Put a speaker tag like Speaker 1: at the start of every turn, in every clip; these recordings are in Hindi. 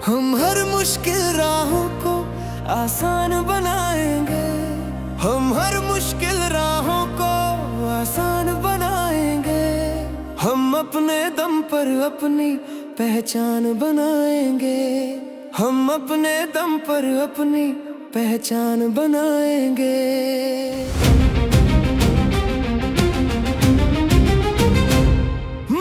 Speaker 1: हम हर मुश्किल राहों को आसान बनाएंगे। हम हर मुश्किल राहों को आसान बनाएंगे। हम अपने दम पर अपनी पहचान बनाएंगे। हम अपने दम पर अपनी पहचान बनाएंगे।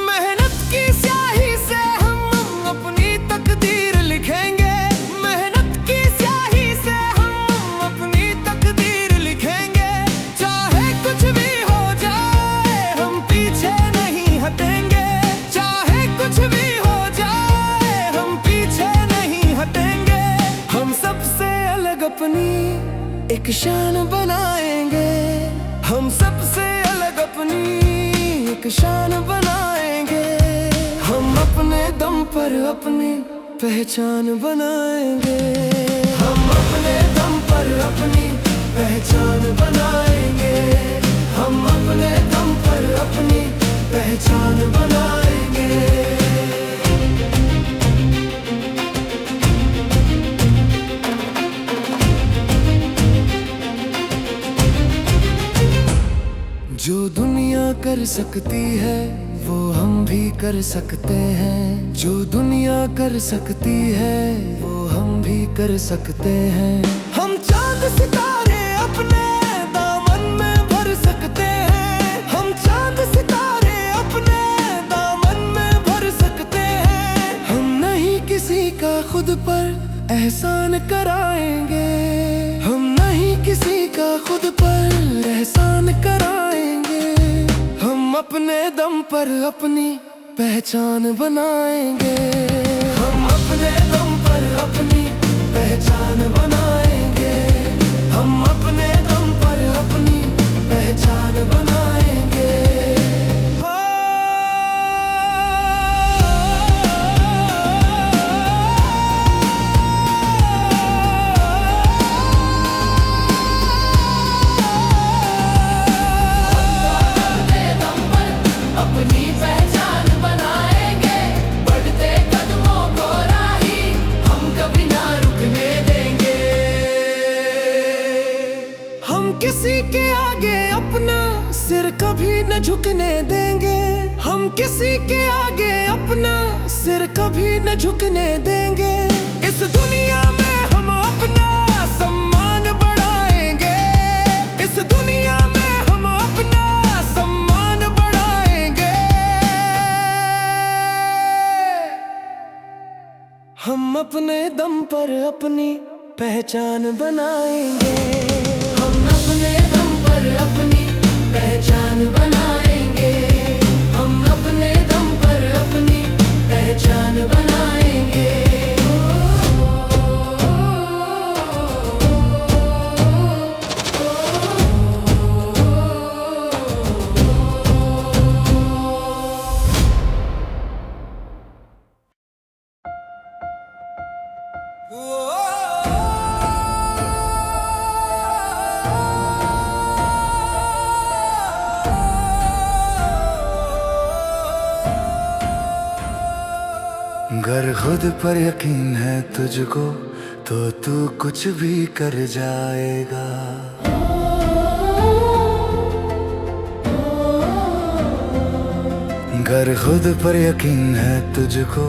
Speaker 1: मेहनत की स्याही से हम अपनी तकदीर लिखेंगे। मेहनत की स्याही से हम अपनी तकदीर लिखेंगे। चाहे कुछ भी हो जाए हम पीछे नहीं हटेंगे। चाहे कुछ भी हो जाए हम पीछे नहीं हटेंगे। हम सबसे अलग अपनी एक शान बनाएंगे। हम सबसे अलग अपनी एक शान बनाएंगे। हम अपने दम पर अपनी पहचान बनाएंगे। हम अपने दम पर अपनी पहचान बनाएंगे। हम अपने दम पर अपनी पहचान बनाएंगे। जो दुनिया कर सकती है वो हम भी कर सकते हैं। जो दुनिया कर सकती है वो हम भी कर सकते हैं। हम चांद सितारे अपने दामन में भर सकते हैं। हम चांद सितारे अपने दामन में भर सकते हैं। हम नहीं किसी का खुद पर एहसान कराएंगे। हम नहीं किसी का खुद पर एहसान कराएंगे। हम अपने दम पर अपनी पहचान बनाएंगे। हम अपने दम पर अपनी पहचान बनाएंगे। हम अपने दम पर अपनी पहचान बनाएंगे। अपनी पहचान बनाएंगे। बढ़ते कदमों को राही हम कभी ना रुकने देंगे। हम किसी के आगे अपना सिर कभी न झुकने देंगे। हम किसी के आगे अपना सिर कभी न झुकने देंगे। इस दुनिया में हम अपना सम्मान बढ़ाएंगे। इस दुनिया में हम अपना सम्मान बढ़ाएंगे। हम अपने दम पर अपनी पहचान बनाएंगे। हम अपने दम पर अपनी पहचान बनाएंगे। हम अपने दम पर अपनी पहचान बनाएंगे। अगर खुद पर यकीन है तुझको तो तू कुछ भी कर जाएगा। अगर खुद पर यकीन है तुझको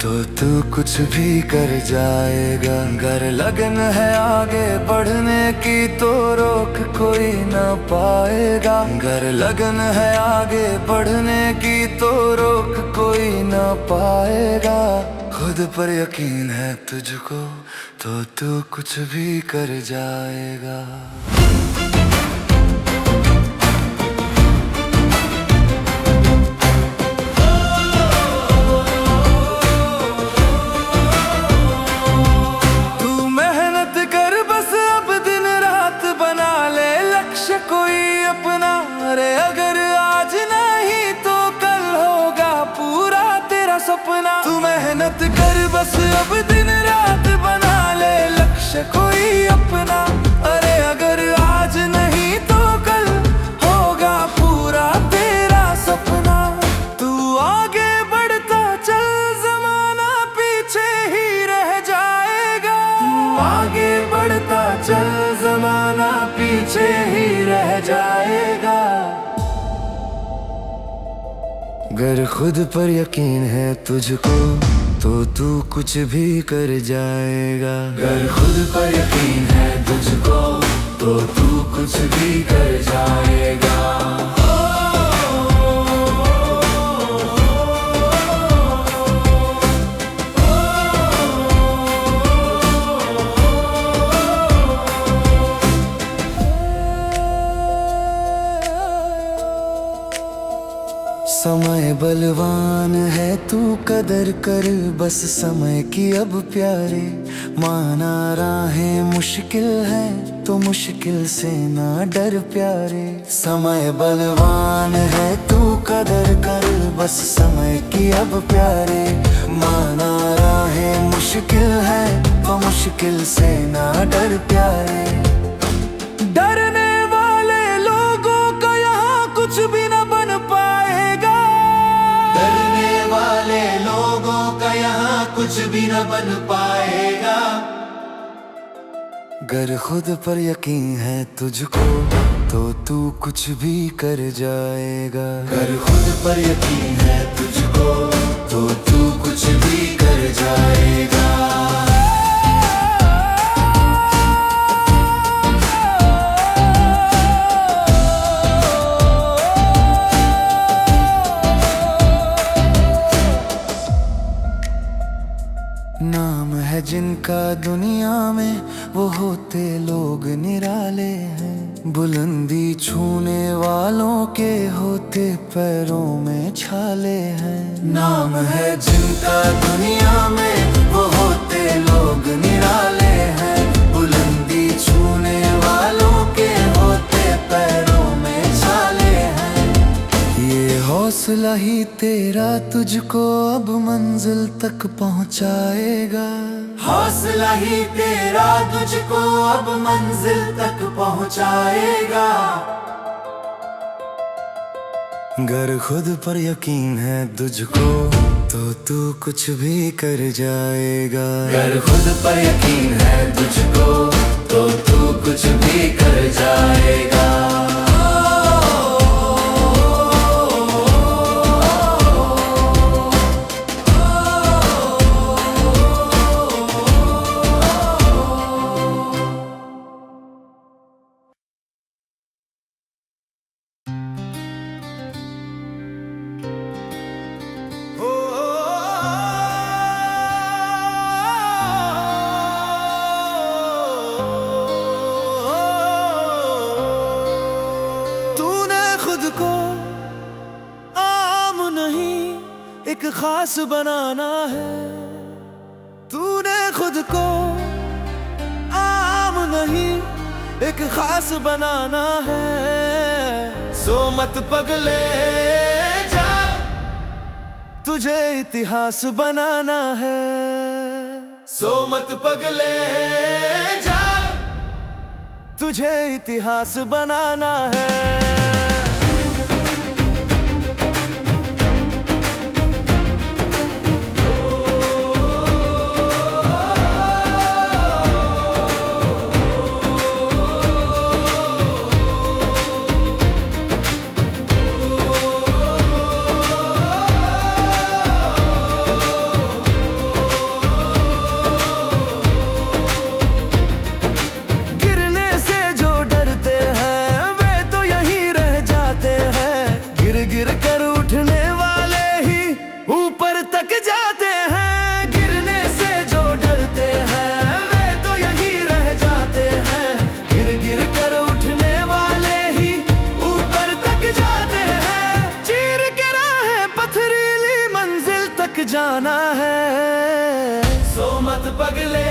Speaker 1: तो तू कुछ भी कर जाएगा। अगर लगन है आगे बढ़ने की तो रोक कोई ना पाएगा। अगर लगन है आगे बढ़ने की तो रोक कोई ना पाएगा। खुद पर यकीन है तुझको तो तू कुछ भी कर जाएगा। कोई अपना रे अगर आज चल जमाना पीछे ही रह जाएगा। गर खुद पर यकीन है तुझको तो तू कुछ भी कर जाएगा। गर खुद पर यकीन है तुझको तो तू कुछ भी कर जाएगा। समय बलवान है तू कदर कर बस समय की अब प्यारे। माना राहें मुश्किल है तो मुश्किल से ना डर प्यारे। समय बलवान है तू कदर कर बस समय की अब प्यारे। माना राहें मुश्किल है तो मुश्किल से ना डर प्यारे। डरने वाले लोगों का यहाँ कुछ भी न बन पाएगा। डरने वाले लोगों का यहाँ कुछ भी न बन पाएगा। गर खुद पर यकीन है तुझको तो तू कुछ भी कर जाएगा। गर खुद पर यकीन है तुझको तो तू कुछ भी कर जाएगा। नाम है जिनका दुनिया में वो होते लोग निराले हैं। बुलंदी छूने वालों के होते पैरों में छाले हैं। नाम है जिनका दुनिया में वो होते लोग निराले हैं। बुलंदी छूने वालों के होते पैरों में छाले हैं। ये हौसला ही तेरा तुझको अब मंजिल तक पहुंचाएगा। हौसला ही तेरा तुझको अब मंजिल तक पहुंचाएगा। गर खुद पर यकीन है तुझको तो तू कुछ भी कर जाएगा। गर खुद पर यकीन है तुझको तो तू कुछ भी कर जाएगा। को आम नहीं एक खास बनाना है। तूने खुद को आम नहीं एक खास बनाना है। सो मत पगले जा तुझे इतिहास बनाना है। सो मत पगले जा तुझे इतिहास बनाना है। गिर कर उठने वाले ही ऊपर तक जाते हैं। गिरने से जो डरते हैं वे तो यहीं रह जाते हैं। गिर गिर कर उठने वाले ही ऊपर तक जाते हैं। चीर के राहें पथरीली मंजिल तक जाना है। सो मत पगले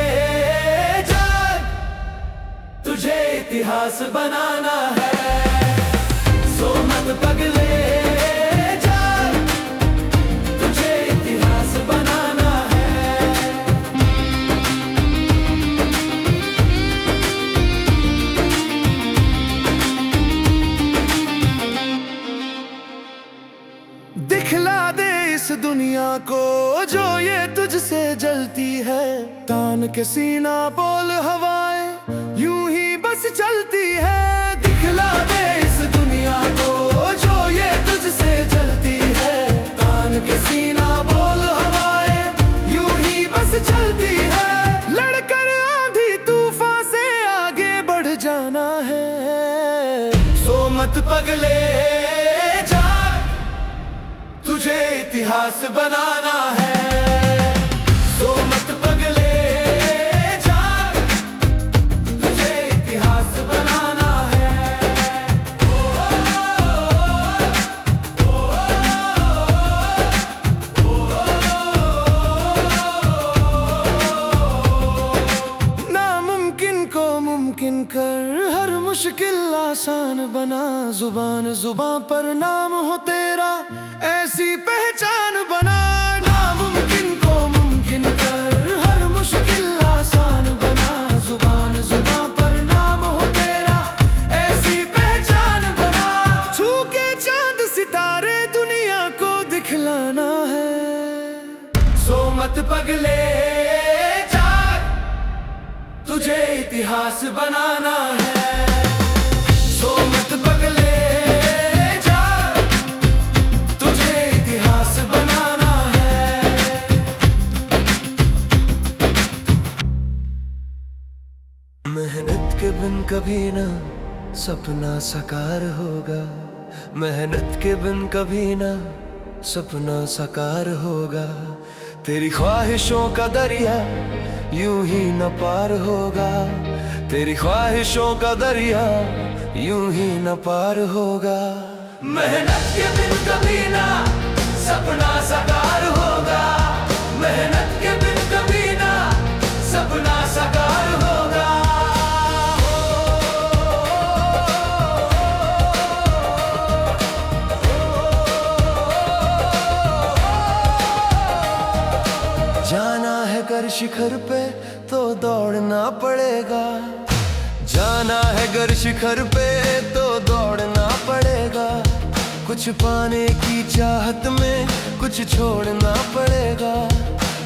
Speaker 1: जाग तुझे इतिहास बनाना है। सो मत पगले दिखला दे इस दुनिया को जो ये तुझसे जलती है। तान के सीना बोल हवाएं यूं मत पगले जाग, तुझे इतिहास बनाना है। सो मत पगले जाग, तुझे इतिहास बनाना है। नामुमकिन को मुमकिन कर, हर मुश्किल आसान बना। जुबान जुबान पर नाम हो तेरा, ऐसी पहचान बना। नामुमकिन को मुमकिन कर, हर मुश्किल आसान बना। जुबान जुबान पर नाम हो तेरा, ऐसी पहचान बना। छू के चांद सितारे दुनिया को दिखलाना है। सो मत पगले जाग, तुझे इतिहास बनाना है। सो मत पगले जाग, तुझे इतिहास बनाना है। मेहनत के बिन कभी ना सपना साकार होगा। मेहनत के बिन कभी ना सपना साकार होगा। तेरी ख्वाहिशों का दरिया यूं ही न पार होगा। तेरी ख्वाहिशों का दरिया यूं ही न पार होगा। मेहनत के बिन कभी ना सपना साकार होगा। मेहनत के बिन कभी ना सपना साकार होगा। जाना है कर शिखर पे तो दौड़ना पड़ेगा। जाना है गर शिखर पे तो दौड़ना पड़ेगा। कुछ पाने की चाहत में कुछ छोड़ना पड़ेगा।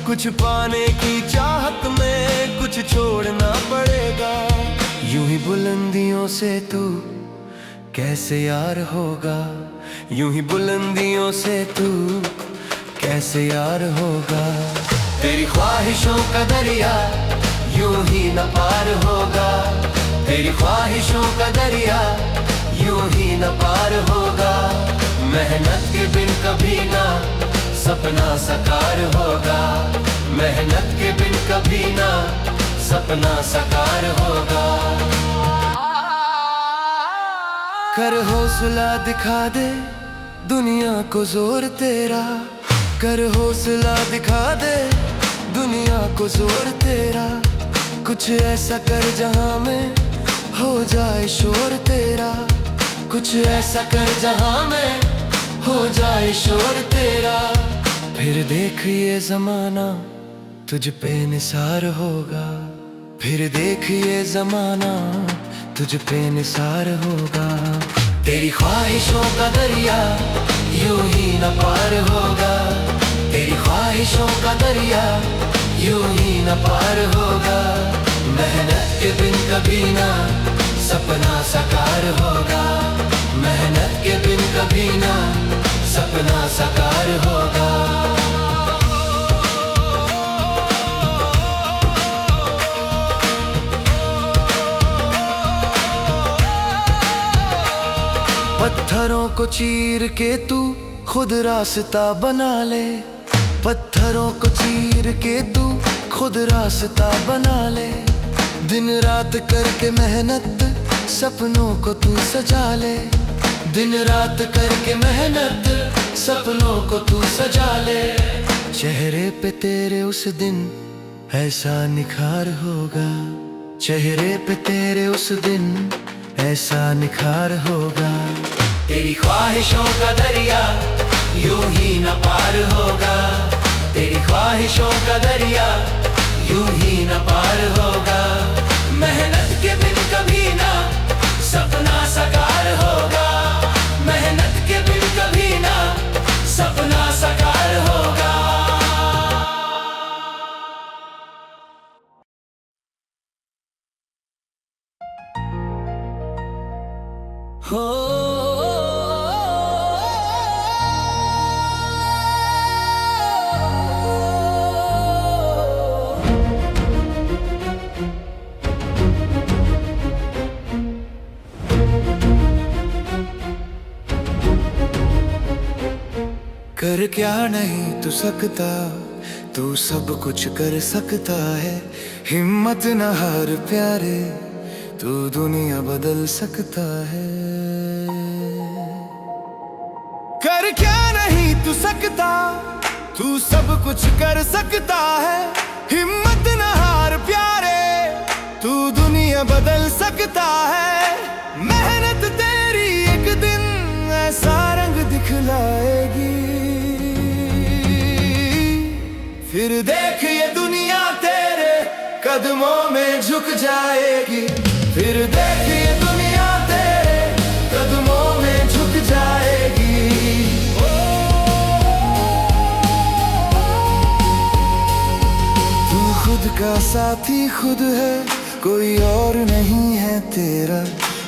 Speaker 1: कुछ पाने की चाहत में कुछ छोड़ना पड़ेगा। यूं ही बुलंदियों से तू कैसे यार होगा। यूं ही बुलंदियों से तू कैसे यार होगा। तेरी ख्वाहिशों का दरिया यूं ही न पार होगा। तेरी ख्वाहिशों का दरिया यूं ही न पार होगा। मेहनत के बिन कभी ना सपना साकार होगा। मेहनत के बिन कभी ना सपना साकार होगा। कर हौसला दिखा दे दुनिया को जोर तेरा। कर हौसला दिखा दे दुनिया को जोर तेरा। कुछ ऐसा कर जहां में हो जाए शोर तेरा। कुछ ऐसा कर जहां में हो जाए शोर तेरा। फिर देख ये जमाना तुझ पे निसार होगा। फिर देख ये जमाना तुझ पे निसार होगा। तेरी ख्वाहिशों का दरिया यूं ही न पार होगा। तेरी ख्वाहिशों का दरिया यूं ही न पार होगा। मेहनत के बिन कभी ना सपना साकार होगा। मेहनत के बिन कभी ना सपना साकार होगा। पत्थरों को चीर के तू खुद रास्ता बना ले। पत्थरों को चीर के तू खुद रास्ता बना ले। दिन रात करके मेहनत सपनों को तू सजा ले। दिन रात करके मेहनत सपनों को तू सजा ले। चेहरे पे तेरे उस दिन ऐसा निखार होगा। चेहरे पे तेरे उस दिन ऐसा निखार होगा। तेरी ख्वाहिशों का दरिया यूं ही न पार होगा। तेरी ख्वाहिशों का दरिया यूं ही न पार होगा। मेहनत के बिन कभी ना सपना साकार होगा। मेहनत के बिन कभी ना सपना साकार होगा। हो कर क्या नहीं तू सकता, तू सब कुछ कर सकता है। हिम्मत न हार प्यारे, तू दुनिया बदल सकता है। कर क्या नहीं तू सकता, तू सब कुछ कर सकता है। हिम्मत न हार प्यारे, तू दुनिया बदल सकता है। मेहनत तेरी एक दिन ऐसा रंग दिखलाएगी, फिर देख ये दुनिया तेरे कदमों में झुक जाएगी। फिर देख ये दुनिया तेरे कदमों में झुक जाएगी। तू खुद का साथी खुद है, कोई और नहीं है तेरा।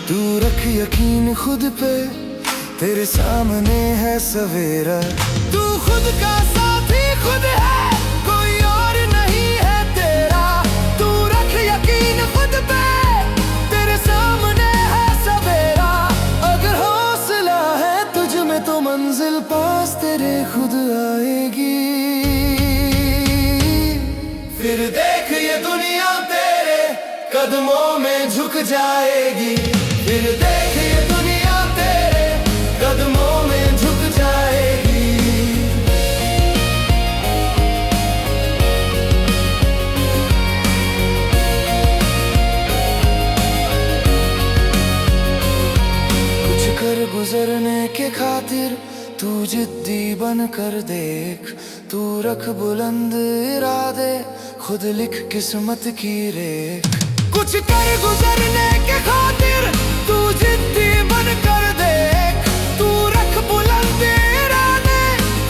Speaker 1: तू रख यकीन खुद पे, तेरे सामने है सवेरा। तू खुद का साथी खुद है, कोई और नहीं है तेरा। तू रख यकीन खुद पे, तेरे सामने है सवेरा। अगर हौसला है तुझ में तो मंजिल पास तेरे खुद आएगी। फिर देख ये दुनिया तेरे कदमों में झुक जाएगी। फिर देख ये दुनिया तेरे कदमों में झुक जाएगी। कुछ कर गुजरने के खातिर तू जिद्दी बन कर देख। तू रख बुलंद इरादे, खुद लिख किस्मत की रेख। कुछ कर गुजरने के खातिर तू जिद्दी बन कर देख। तू रख बुलंद इरादे,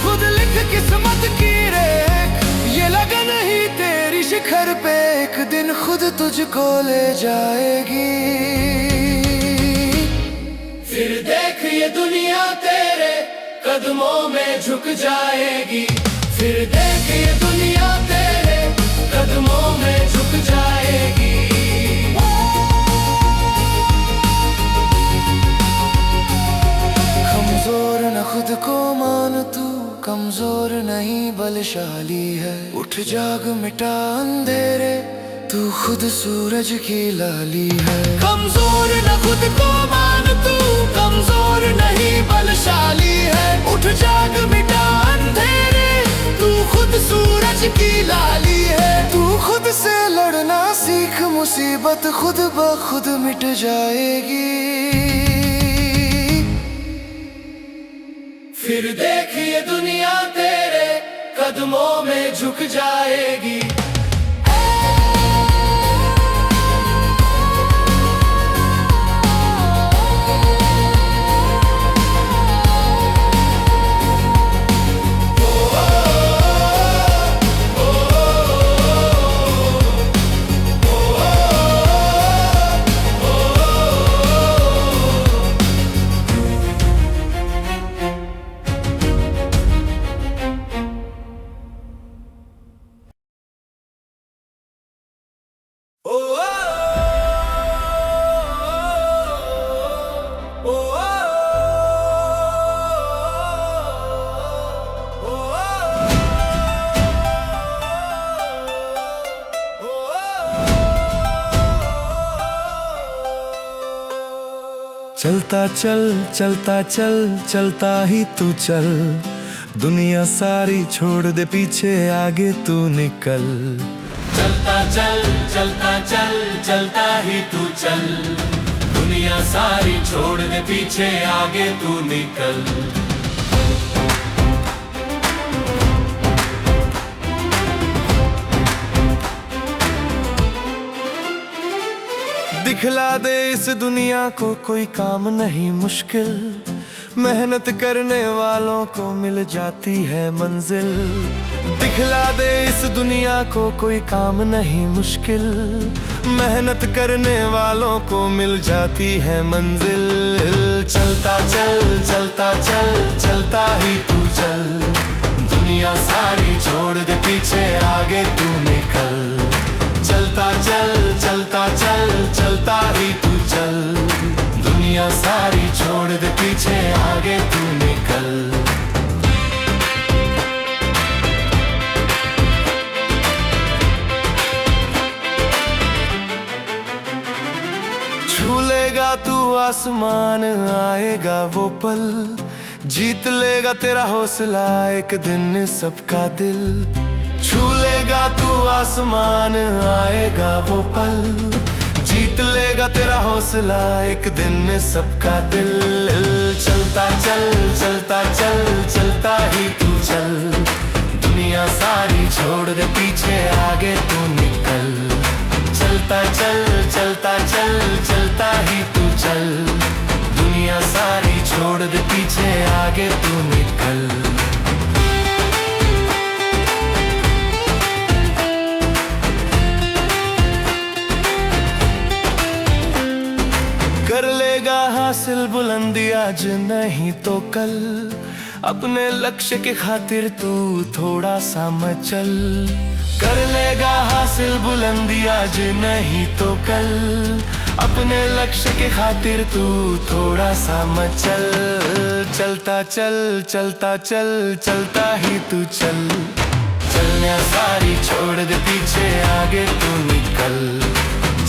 Speaker 1: खुद लिख किस्मत की रेख। ये लगन ही तेरी शिखर पे एक दिन खुद तुझको ले जाएगी। फिर देख ये दुनिया तेरे कदमों में झुक जाएगी। फिर देख ये दुनिया तेरे कदमों में झुक जाएगी। कमजोर न खुद को मान तू, कमजोर नहीं बलशाली है। उठ जाग मिटा अंधेरे, तू खुद सूरज की लाली है। कमजोर न खुद को मान तू, कमजोर नहीं बलशाली है। उठ जाग मिटा अंधेरे, तू खुद सूरज की लाली है। तू खुद से लड़ना सीख, मुसीबत खुद ब खुद मिट जाएगी। फिर देख ये दुनिया तेरे कदमों में झुक जाएगी। चलता चल चलता चल चलता ही तू चल। दुनिया सारी छोड़ दे पीछे, आगे तू निकल।
Speaker 2: चलता चल चलता चल चलता ही तू चल। दुनिया सारी छोड़ दे पीछे, आगे तू निकल।
Speaker 1: दिखला दे इस दुनिया को कोई काम नहीं मुश्किल। मेहनत करने वालों को मिल जाती है मंजिल। दिखला दे इस दुनिया को कोई काम नहीं मुश्किल। मेहनत करने वालों को मिल जाती है मंजिल। चलता चल चलता चल चलता ही तू चल। दुनिया सारी छोड़ दे पीछे, आगे तू निकल। चलता चल चलता चल चलता ही तू चल। दुनिया सारी छोड़ दे पीछे, आगे तू निकल। छू लेगा तू आसमान, आएगा वो पल, जीत लेगा तेरा हौसला एक दिन सबका दिल। छू लेगा तू आसमान, आएगा वो पल, जीत लेगा तेरा हौसला एक दिन सबका दिल। चलता चल चलता चल चलता ही तू चल, दुनिया सारी छोड़ दे पीछे आगे तू निकल। चलता चल चलता चल चलता ही तू चल, दुनिया सारी छोड़ दे पीछे आगे तू निकल। कर लेगा हासिल बुलंदी आज नहीं तो कल, अपने लक्ष्य के खातिर तू थोड़ा सा मचल। कर लेगा हासिल बुलंदी आज नहीं तो कल, अपने लक्ष्य के खातिर तू थोड़ा सा मचल। चलता चल चलता चल चलता ही तू चल, चलना सारी छोड़ दे पीछे आगे तू निकल।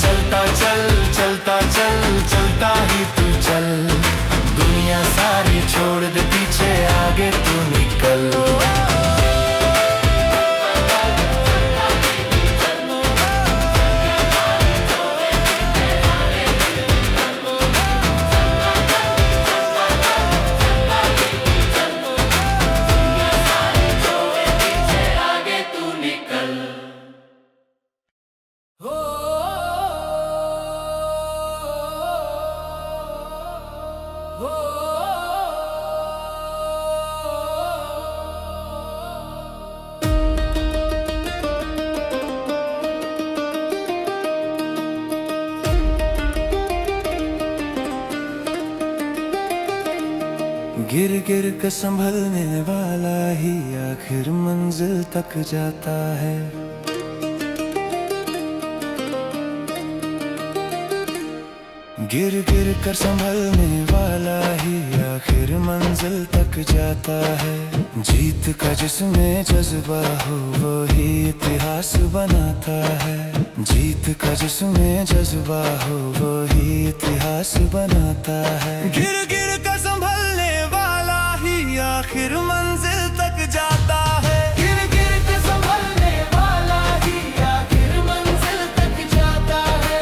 Speaker 1: चलता चल चलता चल चलता ही तू चल, दुनिया सारी छोड़ दे पीछे आगे तू निकल। गिर गिर कर संभलने वाला ही आखिर मंजिल तक जाता है। गिर गिर कर संभलने वाला ही आखिर मंजिल तक जाता है। जीत का जिसमें जज्बा हो वही इतिहास बनाता है। जीत का जिसमें जज्बा हो वही इतिहास बनाता है। गिर गिर कर संभलने वाला ही आखिर मंजिल तक जाता है। गिर गिर कर संभलने वाला ही आखिर मंजिल तक जाता है।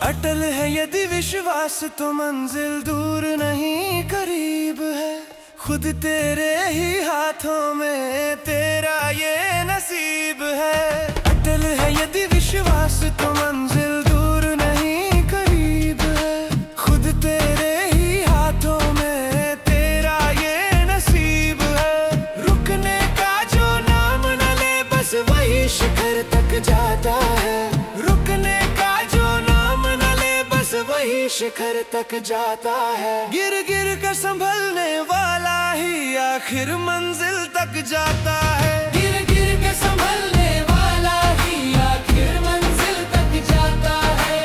Speaker 1: अटल है यदि विश्वास तो मंजिल दूर नहीं करीब है। खुद तेरे ही हाथों में तेरा ये नसीब है। अटल है यदि विश्वास तो मंजिल दूर नहीं करीब है। खुद तेरे ही हाथों में तेरा ये नसीब है। रुकने का जो नाम न ले बस वही शिखर तक जाता है। रुकने का जो नाम न ले बस वही शिखर तक जाता है। गिर गिर कर संभलने वाला ही आखिर मंजिल तक जाता है। गिर गिर कर संभलने वाला ही आखिर मंजिल तक जाता है।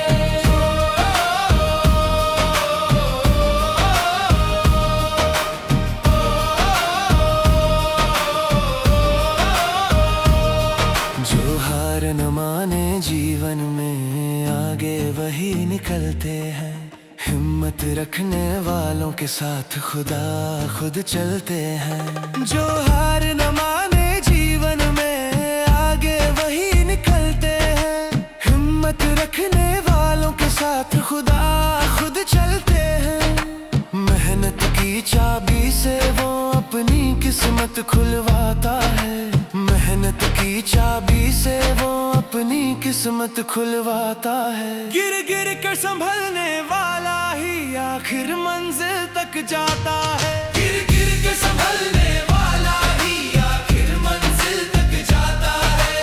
Speaker 1: जो हार न माने जीवन में आगे वही निकलते हैं। हिम्मत रखने वालों के साथ खुदा खुद चलते हैं। जो हार न माने जीवन में आगे वही निकलते हैं। हिम्मत रखने वालों के साथ खुदा खुद चलते हैं। मेहनत की चाबी से वो अपनी किस्मत खुलवाता है। मेहनत की चाबी से वो अपनी किस्मत खुलवाता है। गिर गिर कर संभलने वाला ही आखिर मंजिल तक जाता है। गिर गिर कर संभलने वाला ही आखिर मंजिल तक जाता है।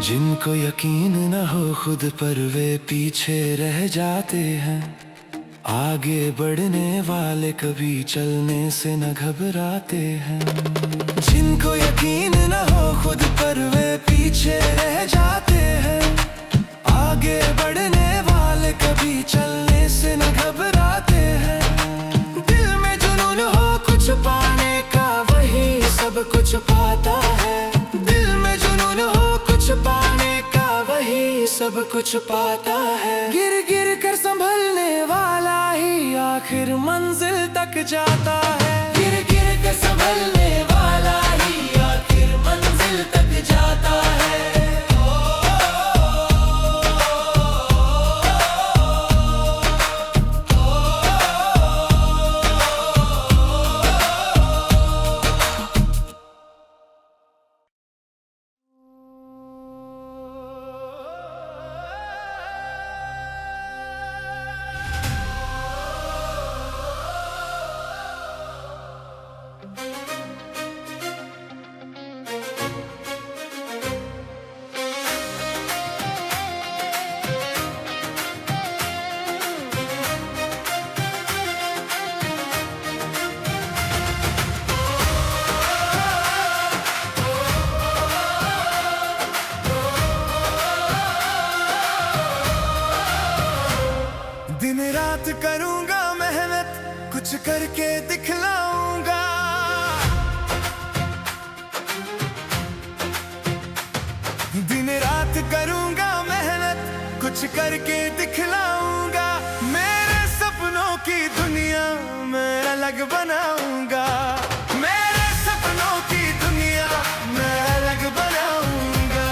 Speaker 1: जिनको यकीन न हो खुद पर वे पीछे रह जाते हैं। आगे बढ़ने वाले कभी चलने से न घबराते हैं। जिनको यकीन न हो खुद कुछ पाता है। दिल में जुनून हो कुछ पाने का, वही सब कुछ पाता है। गिर गिर कर संभलने वाला ही आखिर मंजिल तक जाता है। गिर गिर कर संभलने वाला ही आखिर मंजिल तक जाता है। दिन रात करूंगा मेहनत, कुछ करके दिखलाऊंगा। दिन रात करूंगा मेहनत, कुछ करके दिखलाऊंगा। मेरे सपनों की दुनिया मैं अलग बनाऊंगा। मेरे सपनों की दुनिया मैं अलग बनाऊंगा।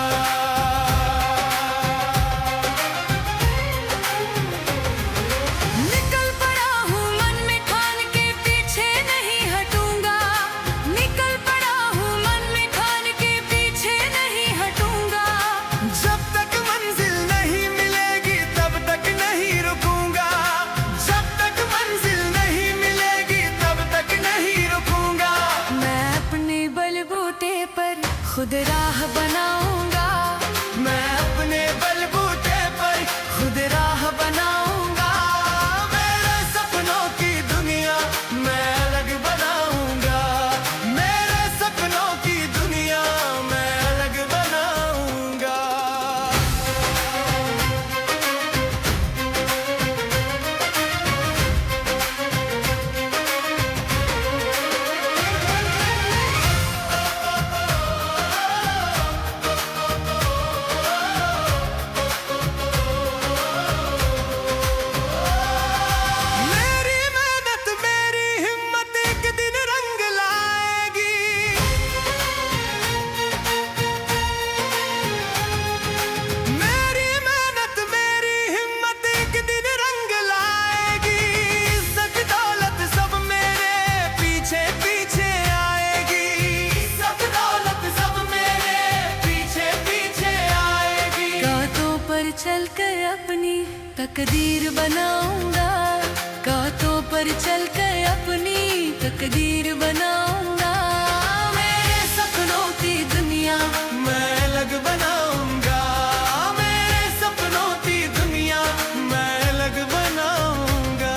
Speaker 3: निकल पड़ा हूँ मन में ठान के, पीछे नहीं हटूंगा। निकल पड़ा हूँ मन में ठान के, पीछे नहीं हटूंगा।
Speaker 1: जब तक मंजिल नहीं मिलेगी तब तक नहीं रुकूंगा। जब तक मंजिल नहीं मिलेगी तब तक नहीं रुकूंगा।
Speaker 3: मैं अपने बलबूते पर खुद राह बनाऊंगा।
Speaker 1: मैं अपने बलबूते पर खुद राह बनाऊंगा। मेरे सपनों की दुनिया मैं अलग बनाऊंगा। मेरे सपनों की दुनिया मैं अलग बनाऊंगा। मेरी मेहनत मेरी हिम्मत एक दिन रंग लाएगी। मेरी मेहनत मेरी हिम्मत एक दिन रंग लाएगी। इज्जत दौलत सब मेरे पीछे पीछे आएगी। इज्जत दौलत सब मेरे पीछे पीछे आएगी।
Speaker 3: कांटों पर चलकर अपनी तकदीर बनाऊंगा। कांटों पर चलकर अपनी तकदीर बनाऊंगा।
Speaker 1: मेरे सपनों की दुनिया मैं अलग बनाऊंगा। मेरे सपनों की दुनिया मैं अलग बनाऊंगा।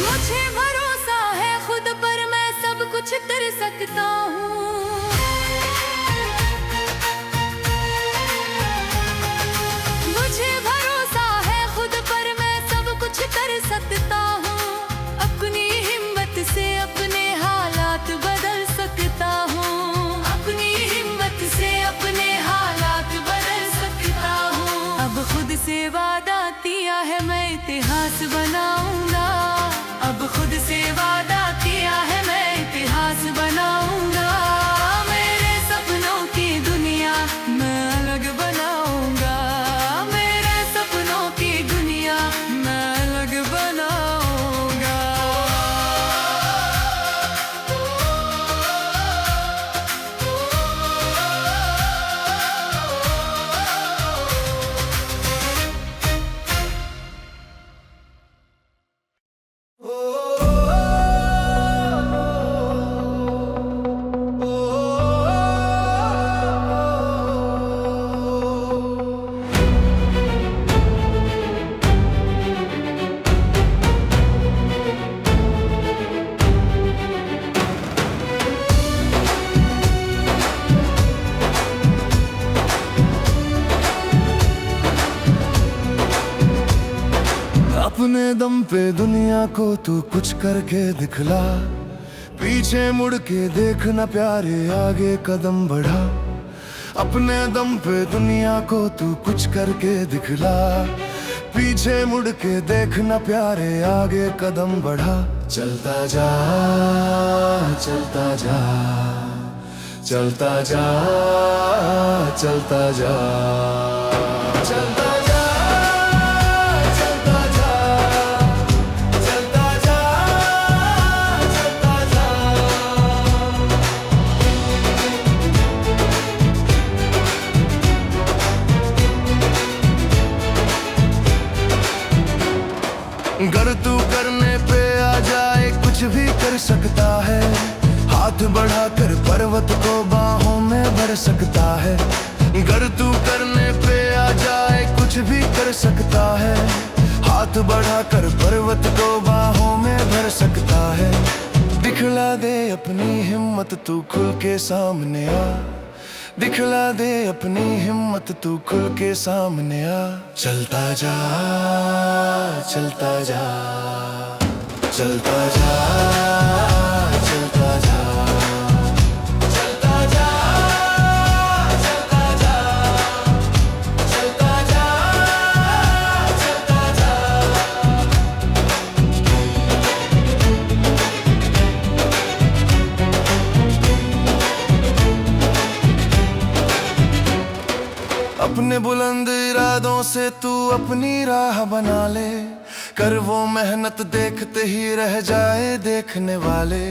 Speaker 3: मुझे भरोसा है खुद पर, मैं सब कुछ कर सकता हूँ। मुझे भरोसा है खुद पर, मैं सब कुछ कर सकता हूँ। अपनी हिम्मत से अपने हालात बदल सकता हूँ। अपनी हिम्मत से अपने हालात बदल सकता हूँ। अब खुद से वादा किया है मैं इतिहास बनाऊंगा। अब खुद से वादा किया है मैं इतिहास बनाऊंगा। मेरे सपनों की दुनिया मैं अलग बनाऊंगा। मेरे सपनों की दुनिया मैं अलग बनाऊंगा।
Speaker 1: अपने दम पे दुनिया को तू कुछ करके दिखला, पीछे मुड़ के देखना प्यारे आगे कदम बढ़ा। अपने दम पे दुनिया को तू कुछ करके दिखला, पीछे मुड़ के देखना प्यारे आगे कदम बढ़ा। चलता जा चलता जा चलता जा चलता जा चलता जा चलता जा चलता जा चलता जा। गर तू करने पे आ जाए कुछ भी कर सकता है, हाथ बढ़ाकर पर्वत को बाहों में भर सकता है। गर तू करने पे आ जाए कुछ भी कर सकता है, हाथ बढ़ाकर पर्वत को बाहों में भर सकता है। दिखला दे अपनी हिम्मत तू खुल के सामने आ, दिखला दे अपनी हिम्मत तू खुल के सामने आ। चलता जा चलता जा चलता जा चलता जा चलता जा चलता जा चलता जा चलता जा। अपने बुलंद इरादों से तू अपनी राह बना ले, कर वो मेहनत देखते ही रह जाए देखने वाले।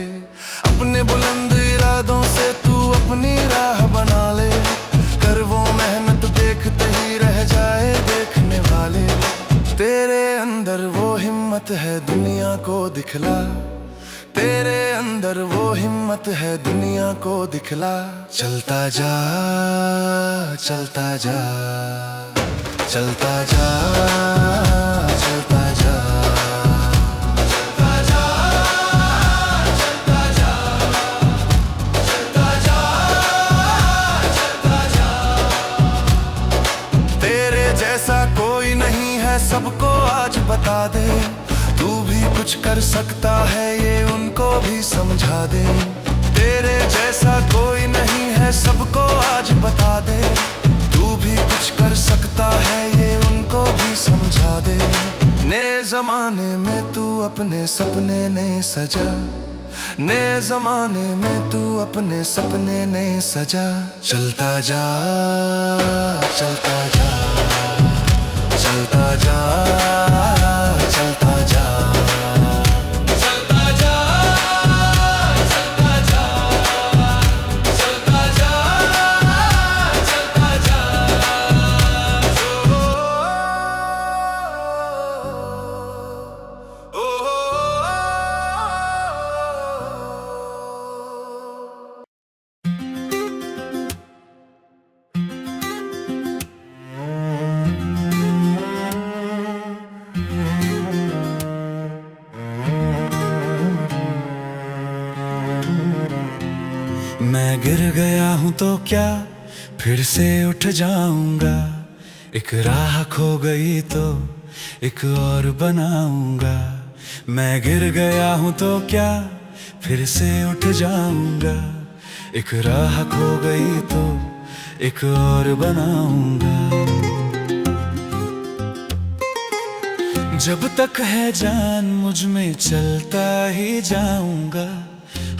Speaker 1: अपने बुलंद इरादों से तू अपनी राह बना ले, कर वो मेहनत देखते ही रह जाए देखने वाले। तेरे अंदर वो हिम्मत है दुनिया को दिखला, तेरे अंदर वो हिम्मत है दुनिया को दिखला। चलता जा चलता जा चलता जा चलता जा चलता जा चलता जा चलता जा चलता जा। तेरे जैसा कोई नहीं है सबको आज बता दे, तू भी कुछ कर सकता है ये उनको भी समझा दे। तेरे जैसा कोई नहीं है सबको आज बता दे, तू भी कुछ कर सकता है ये उनको भी समझा दे। नए जमाने में तू अपने सपने नए सजा, नए जमाने में तू अपने सपने नए सजा। चलता जा चलता जा चलता जा चलता जा चलता जा चलता जा चलता जा चलता जा। ओ मैं गिर गया हूँ तो क्या फिर से उठ जाऊंगा, एक राह खो गई तो एक और बनाऊंगा। मैं गिर गया हूँ तो क्या फिर से उठ जाऊंगा, एक राह खो गई तो एक और बनाऊंगा। जब तक है जान मुझ में चलता ही जाऊंगा,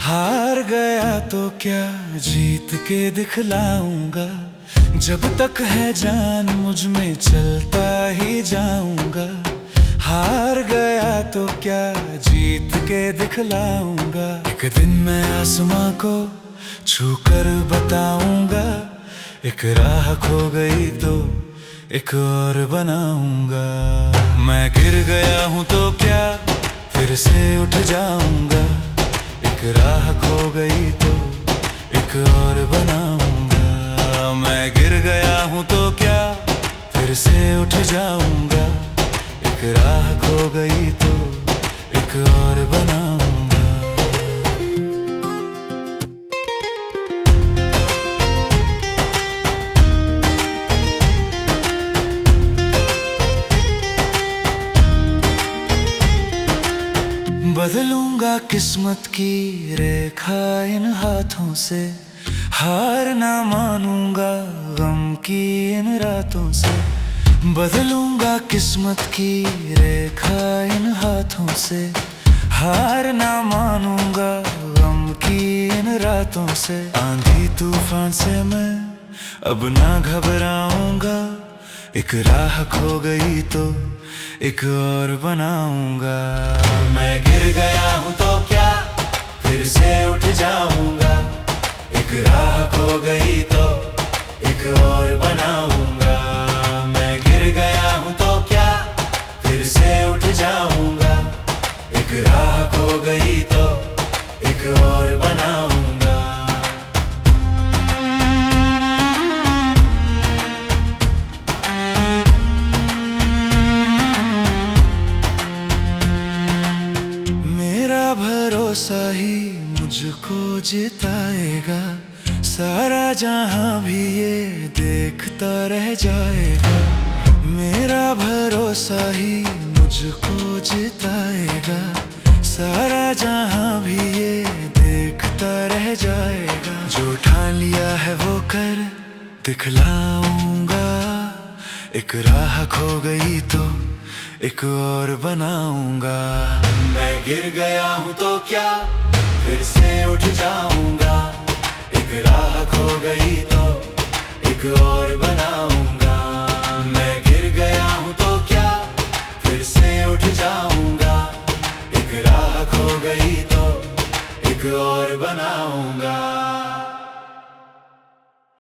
Speaker 1: हार गया तो क्या जीत के दिखलाऊंगा। जब तक है जान मुझ में चलता ही जाऊंगा, हार गया तो क्या जीत के दिखलाऊंगा। एक दिन मैं आसमां को छू कर बताऊंगा, एक राह खो गई तो एक और बनाऊंगा। मैं गिर गया हूँ तो क्या फिर से उठ जाऊंगा, एक राह खो गई तो एक और बनाऊंगा। मैं गिर गया हूँ तो क्या फिर से उठ जाऊंगा, एक राह खो गई तो एक और बनाऊंगा। बदलूंगा किस्मत की रेखा इन हाथों से, हार ना मानूंगा गम की इन रातों से। बदलूंगा किस्मत की रेखा इन हाथों से, हार ना मानूंगा गम की इन रातों से। आंधी तूफान से मैं अब ना घबराऊंगा, एक राह खो गई तो एक और बनाऊंगा।
Speaker 2: मैं गिर गया हूँ तो क्या फिर से उठ जाऊंगा, एक राह खो गई तो एक और बनाऊंगा। मैं गिर गया हूँ तो क्या फिर से उठ जाऊंगा, एक राह खो गई तो एक और बनाऊंगा।
Speaker 1: मेरा भरोसा ही मुझको जिताएगा, सारा जहां भी ये देखता रह जाएगा। मेरा भरोसा ही मुझको जिताएगा, सारा जहां भी ये देखता रह जाएगा। जो ठान लिया है वो कर दिखलाऊंगा, एक राह खो गई तो एक और बनाऊंगा।
Speaker 2: मैं गिर गया हूँ तो क्या फिर से उठ जाऊंगा, एक राह खो गई तो एक और बनाऊंगा। मैं गिर गया हूँ तो क्या फिर से उठ जाऊंगा, एक राह खो गई तो एक और बनाऊंगा।